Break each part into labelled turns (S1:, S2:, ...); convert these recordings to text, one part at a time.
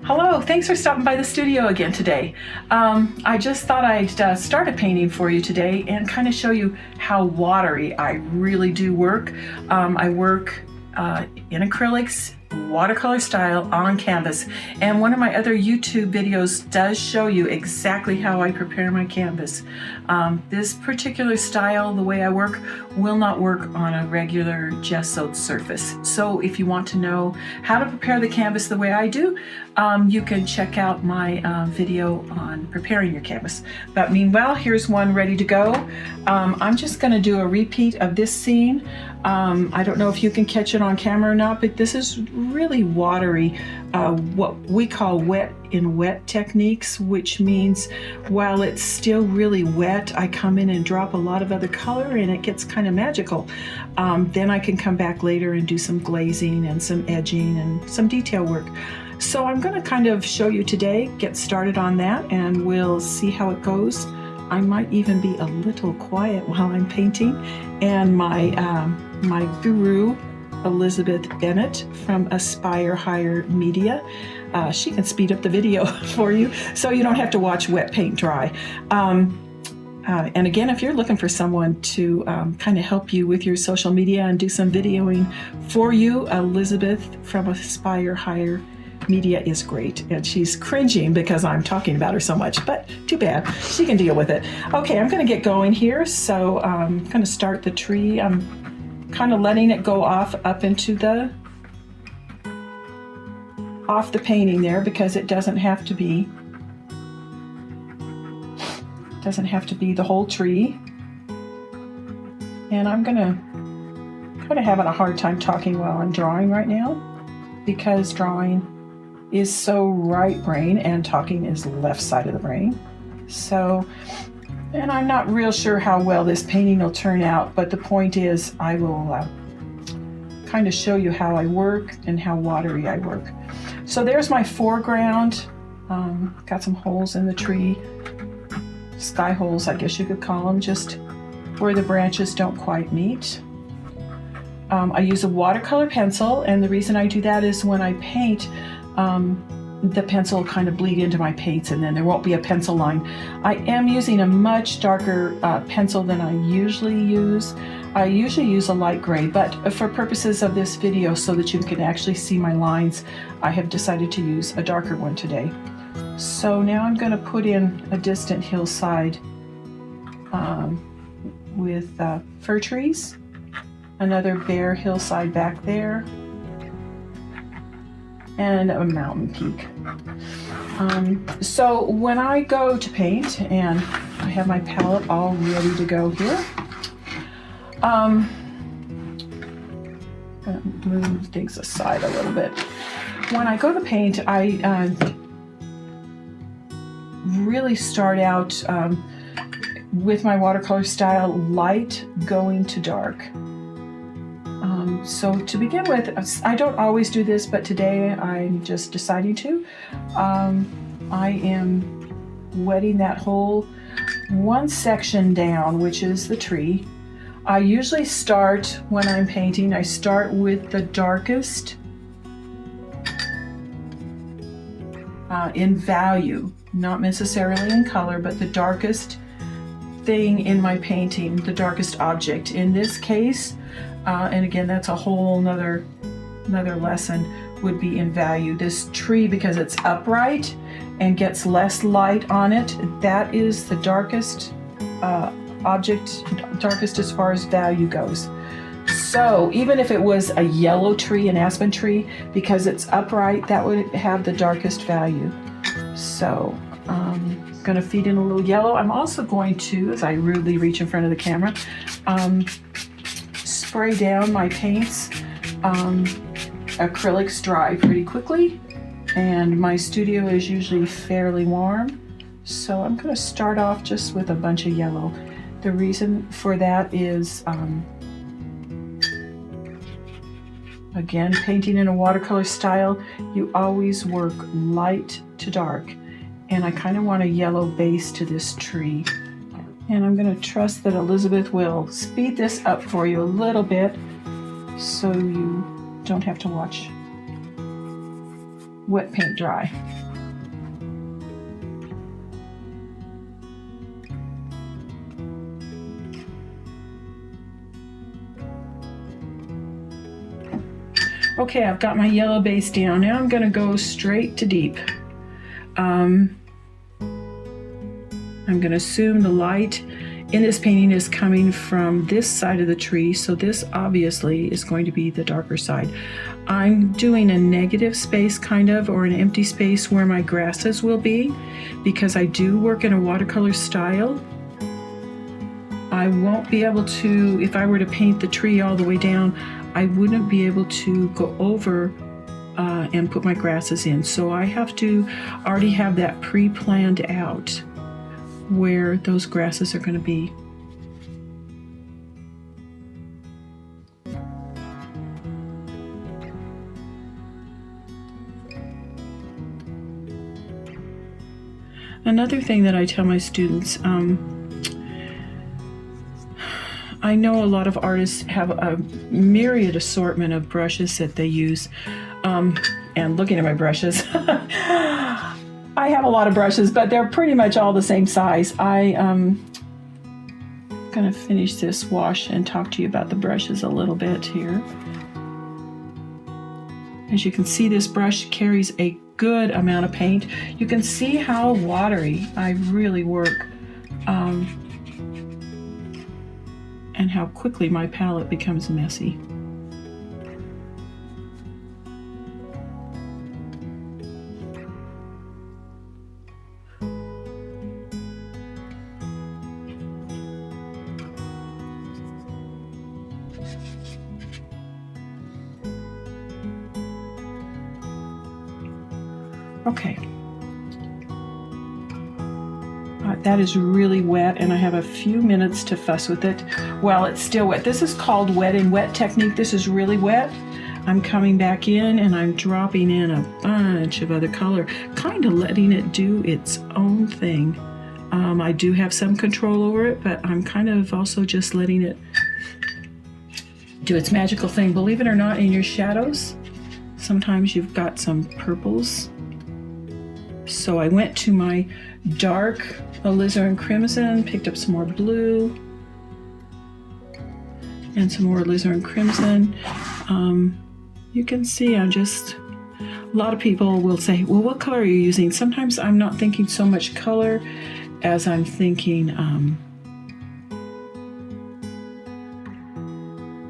S1: Hello, thanks for stopping by the studio again today. I just thought I'd start a painting for you today and kind of show you how watery I really do work. I work in acrylics, watercolor style on canvas, and one of my other YouTube videos does show you exactly how I prepare my canvas. This particular style, the way I work, will not work on a regular gessoed surface. So if you want to know how to prepare the canvas the way I do, you can check out my video on preparing your canvas. But meanwhile, here's one ready to go. I'm just going to do a repeat of this scene. I don't know if you can catch it on camera or not, but this is really watery, what we call wet in wet techniques, which means while it's still really wet, I come in and drop a lot of other color and it gets kind of magical. Then I can come back later and do some glazing and some edging and some detail work. So I'm going to kind of show you today, get started on that, and we'll see how it goes. I might even be a little quiet while I'm painting, and my guru, Elizabeth Bennett from Aspire Higher Media, she can speed up the video for you so you don't have to watch wet paint dry. And again, if you're looking for someone to kind of help you with your social media and do some videoing for you, Elizabeth from Aspire Higher Media is great, and she's cringing because I'm talking about her so much, but too bad, she can deal with it. Okay, I'm going to get going here. So I'm going to start the tree. I'm kind of letting it go off up into the painting there, because it doesn't have to be the whole tree. And I'm kind of having a hard time talking while I'm drawing right now, because drawing is so right brain and talking is left side of the brain. So, and I'm not real sure how well this painting will turn out, but the point is I will kind of show you how I work and how watery I work. So there's my foreground. Got some holes in the tree, sky holes I guess you could call them, just where the branches don't quite meet. I use a watercolor pencil, and the reason I do that is when I paint, the pencil will kind of bleed into my paints and then there won't be a pencil line. I am using a much darker pencil than I usually use. I usually use a light gray, but for purposes of this video, so that you can actually see my lines, I have decided to use a darker one today. So now I'm going to put in a distant hillside with fir trees, another bare hillside back there, and a mountain peak. So when I go to paint, and I have my palette all ready to go here, I'm gonna move things aside a little bit. When I go to paint, I really start out with my watercolor style, light going to dark. So to begin with, I don't always do this, but today I'm just deciding to. I am wetting that whole one section down, which is the tree. I usually start, when I'm painting, I start with the darkest in value, not necessarily in color, but the darkest thing in my painting, the darkest object. In this case, and again, that's a whole another lesson, would be in value. This tree, because it's upright and gets less light on it, that is the darkest object, darkest as far as value goes. So even if it was a yellow tree, an aspen tree, because it's upright, that would have the darkest value. So I'm going to feed in a little yellow. I'm also going to, as I rudely reach in front of the camera, spray down my paints. Acrylics dry pretty quickly, and my studio is usually fairly warm, so I'm going to start off just with a bunch of yellow. The reason for that is, again, painting in a watercolor style, you always work light to dark, and I kind of want a yellow base to this tree. And I'm going to trust that Elizabeth will speed this up for you a little bit so you don't have to watch wet paint dry. Okay, I've got my yellow base down. Now I'm going to go straight to deep. I'm going to assume the light in this painting is coming from this side of the tree, so this obviously is going to be the darker side. I'm doing a negative space kind of, or an empty space where my grasses will be, because I do work in a watercolor style. I won't be able to, if I were to paint the tree all the way down, I wouldn't be able to go over and put my grasses in. So I have to already have that pre-planned out where those grasses are going to be. Another thing that I tell my students, I know a lot of artists have a myriad assortment of brushes that they use. And looking at my brushes, I have a lot of brushes, but they're pretty much all the same size. I'm gonna finish this wash and talk to you about the brushes a little bit here. As you can see, this brush carries a good amount of paint. You can see how watery I really work. And how quickly my palette becomes messy. Okay. That is really wet, and I have a few minutes to fuss with it while it's still wet. This is called wet and wet technique. This is really wet. I'm coming back in and I'm dropping in a bunch of other color, kind of letting it do its own thing. I do have some control over it, but I'm kind of also just letting it do its magical thing. Believe it or not, in your shadows, sometimes you've got some purples. So I went to my dark alizarin crimson, picked up some more blue and some more alizarin crimson. You can see I'm just, a lot of people will say, well, what color are you using? Sometimes I'm not thinking so much color as I'm thinking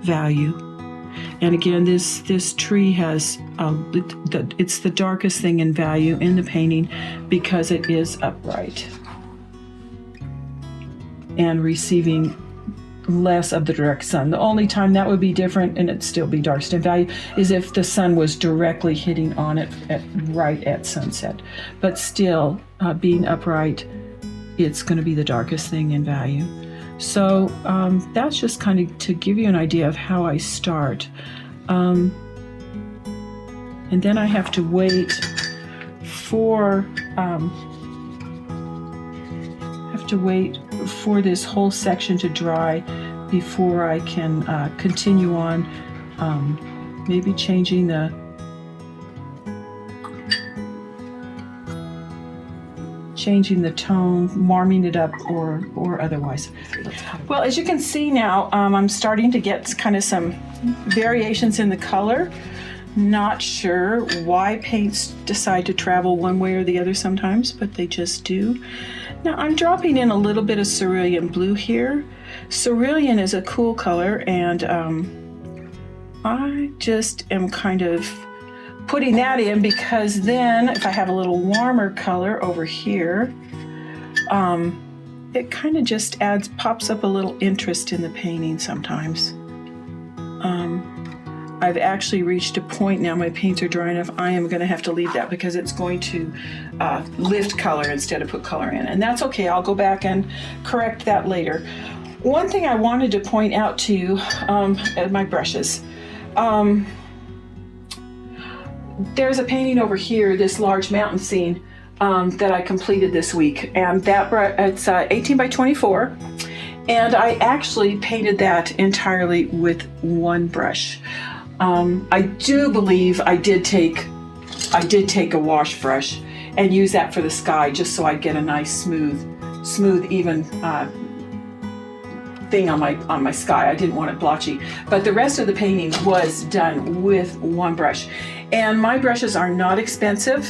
S1: value. And again, this tree has, it's the darkest thing in value in the painting because it is upright and receiving less of the direct sun. The only time that would be different, and it'd still be darkest in value, is if the sun was directly hitting on it right at sunset. But still, being upright, it's going to be the darkest thing in value. So that's just kind of to give you an idea of how I start. And then I have to wait for this whole section to dry before I can continue on, maybe changing the tone, warming it up, or otherwise. Well, as you can see now, I'm starting to get kind of some variations in the color. Not sure why paints decide to travel one way or the other sometimes, but they just do. Now I'm dropping in a little bit of cerulean blue here. Cerulean is a cool color, and I just am kind of putting that in because then if I have a little warmer color over here, it kind of just pops up a little interest in the painting sometimes. I've actually reached a point now, my paints are dry enough, I am going to have to leave that because it's going to lift color instead of put color in. And that's okay, I'll go back and correct that later. One thing I wanted to point out to you, my brushes. There's a painting over here, this large mountain scene that I completed this week, and that it's 18 by 24, and I actually painted that entirely with one brush. I do believe I did take I did take a wash brush and use that for the sky just so I'd get a nice smooth even thing on my sky. I didn't want it blotchy, but the rest of the painting was done with one brush. And my brushes are not expensive.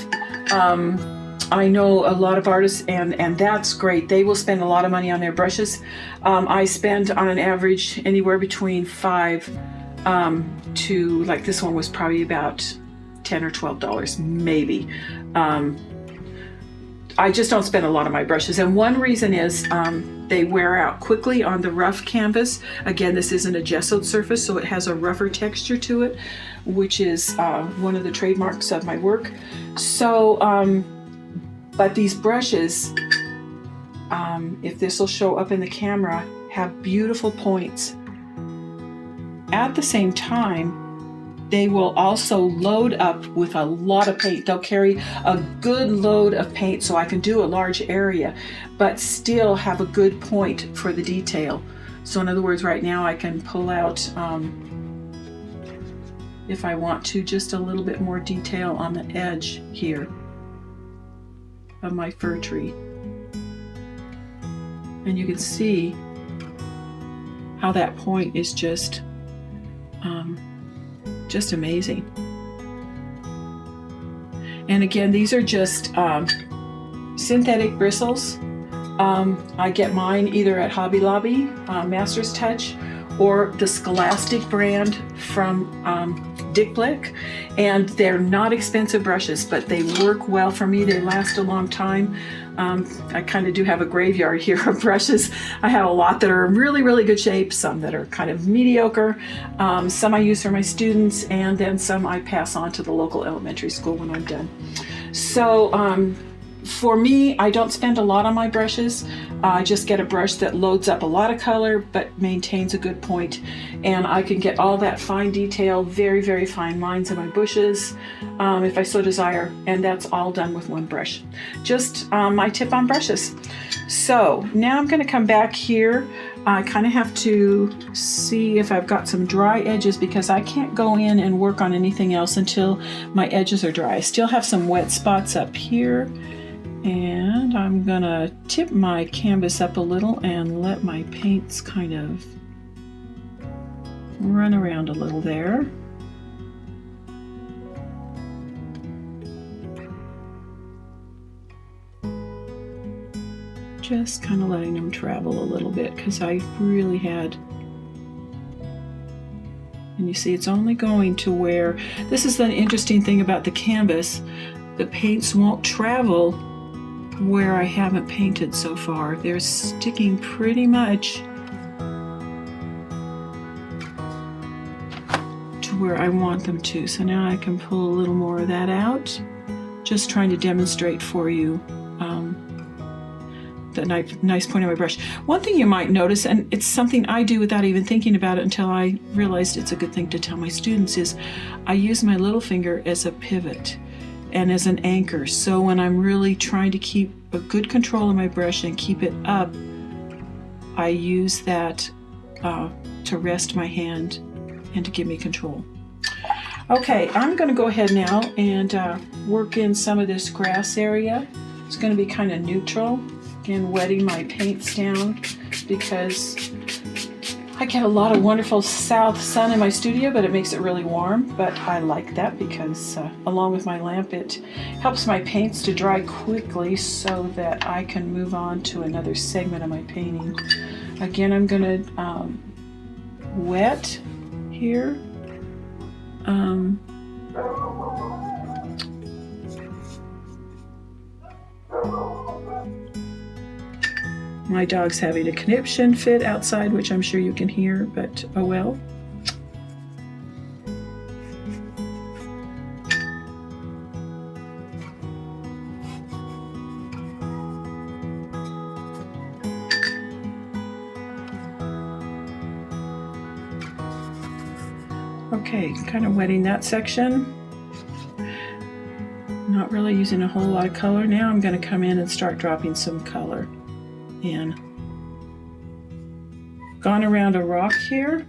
S1: I know a lot of artists, and that's great. They will spend a lot of money on their brushes. I spend on an average anywhere between $5 to, like this one was probably about $10 or $12 maybe. I just don't spend a lot on my brushes, and one reason is they wear out quickly on the rough canvas. Again, this isn't a gessoed surface, so it has a rougher texture to it, which is one of the trademarks of my work. So, but these brushes, if this will show up in the camera, have beautiful points. At the same time, they will also load up with a lot of paint. They'll carry a good load of paint so I can do a large area, but still have a good point for the detail. So in other words, right now I can pull out, if I want to, just a little bit more detail on the edge here of my fir tree. And you can see how that point is just amazing. And again, these are just synthetic bristles. I get mine either at Hobby Lobby, Master's Touch, or the Scholastic brand from Dick Blick. And they're not expensive brushes, but they work well for me. They last a long time. I kind of do have a graveyard here of brushes. I have a lot that are in really, really good shape, some that are kind of mediocre, some I use for my students, and then some I pass on to the local elementary school when I'm done. So for me, I don't spend a lot on my brushes. I just get a brush that loads up a lot of color but maintains a good point, and I can get all that fine detail, very, very fine lines in my bushes if I so desire, and that's all done with one brush. Just my tip on brushes. So now I'm going to come back here. I kind of have to see if I've got some dry edges because I can't go in and work on anything else until my edges are dry. I still have some wet spots up here. And I'm gonna tip my canvas up a little and let my paints kind of run around a little there. Just kind of letting them travel a little bit because I really had, and you see it's only going to where, this is the interesting thing about the canvas, the paints won't travel where I haven't painted so far. They're sticking pretty much to where I want them to. So now I can pull a little more of that out. Just trying to demonstrate for you the nice point of my brush. One thing you might notice, and it's something I do without even thinking about it until I realized it's a good thing to tell my students, is I use my little finger as a pivot and as an anchor. So when I'm really trying to keep a good control of my brush and keep it up, I use that to rest my hand and to give me control. Okay, I'm going to go ahead now and work in some of this grass area. It's going to be kind of neutral. Again, wetting my paints down because I get a lot of wonderful south sun in my studio, but it makes it really warm. But I like that because along with my lamp, it helps my paints to dry quickly so that I can move on to another segment of my painting. Again, I'm going to wet here. My dog's having a conniption fit outside, which I'm sure you can hear, but oh well. Okay, kind of wetting that section. Not really using a whole lot of color. Now I'm going to come in and start dropping some color in. Gone around a rock here.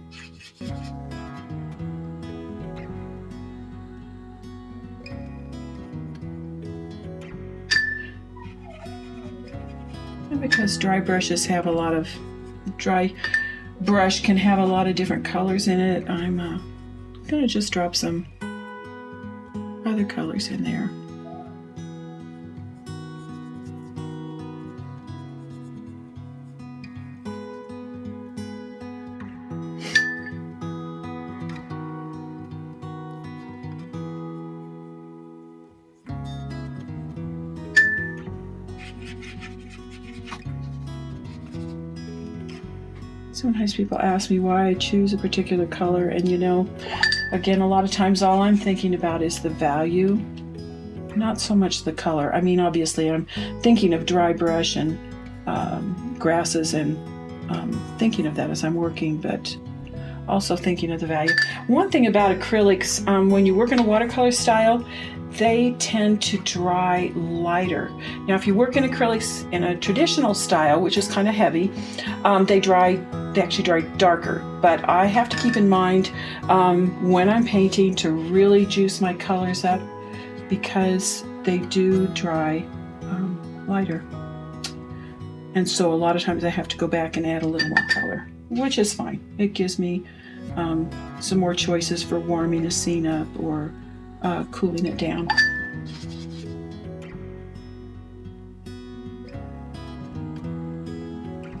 S1: Because dry brush can have a lot of different colors in it, I'm gonna just drop some other colors in there. Sometimes people ask me why I choose a particular color, and again, a lot of times all I'm thinking about is the value, not so much the color. I mean, obviously I'm thinking of dry brush and grasses and thinking of that as I'm working, but also thinking of the value. One thing about acrylics, when you work in a watercolor style, they tend to dry lighter. Now, if you work in acrylics in a traditional style, which is kind of heavy, they actually dry darker. But I have to keep in mind when I'm painting to really juice my colors up, because they do dry lighter. And so a lot of times I have to go back and add a little more color, which is fine. It gives me some more choices for warming a scene up or cooling it down.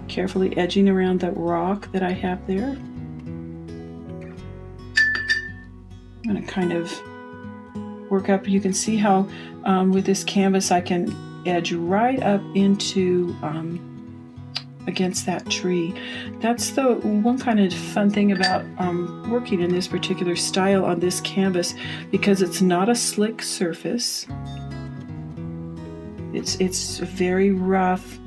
S1: Carefully edging around that rock that I have there. I'm going to kind of work up. You can see how with this canvas I can edge right up into against that tree. That's the one kind of fun thing about working in this particular style on this canvas, because it's not a slick surface. It's very rough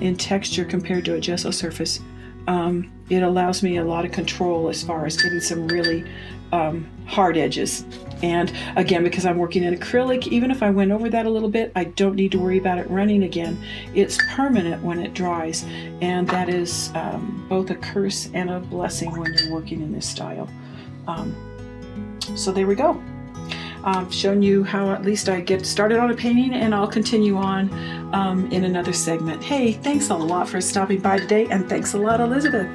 S1: in texture compared to a gesso surface. It allows me a lot of control as far as getting some really hard edges. And again, because I'm working in acrylic, even if I went over that a little bit, I don't need to worry about it running again. It's permanent when it dries, and that is both a curse and a blessing when you're working in this style. So there we go. I've shown you how at least I get started on a painting, and I'll continue on in another segment. Hey, thanks a lot for stopping by today, and thanks a lot, Elizabeth.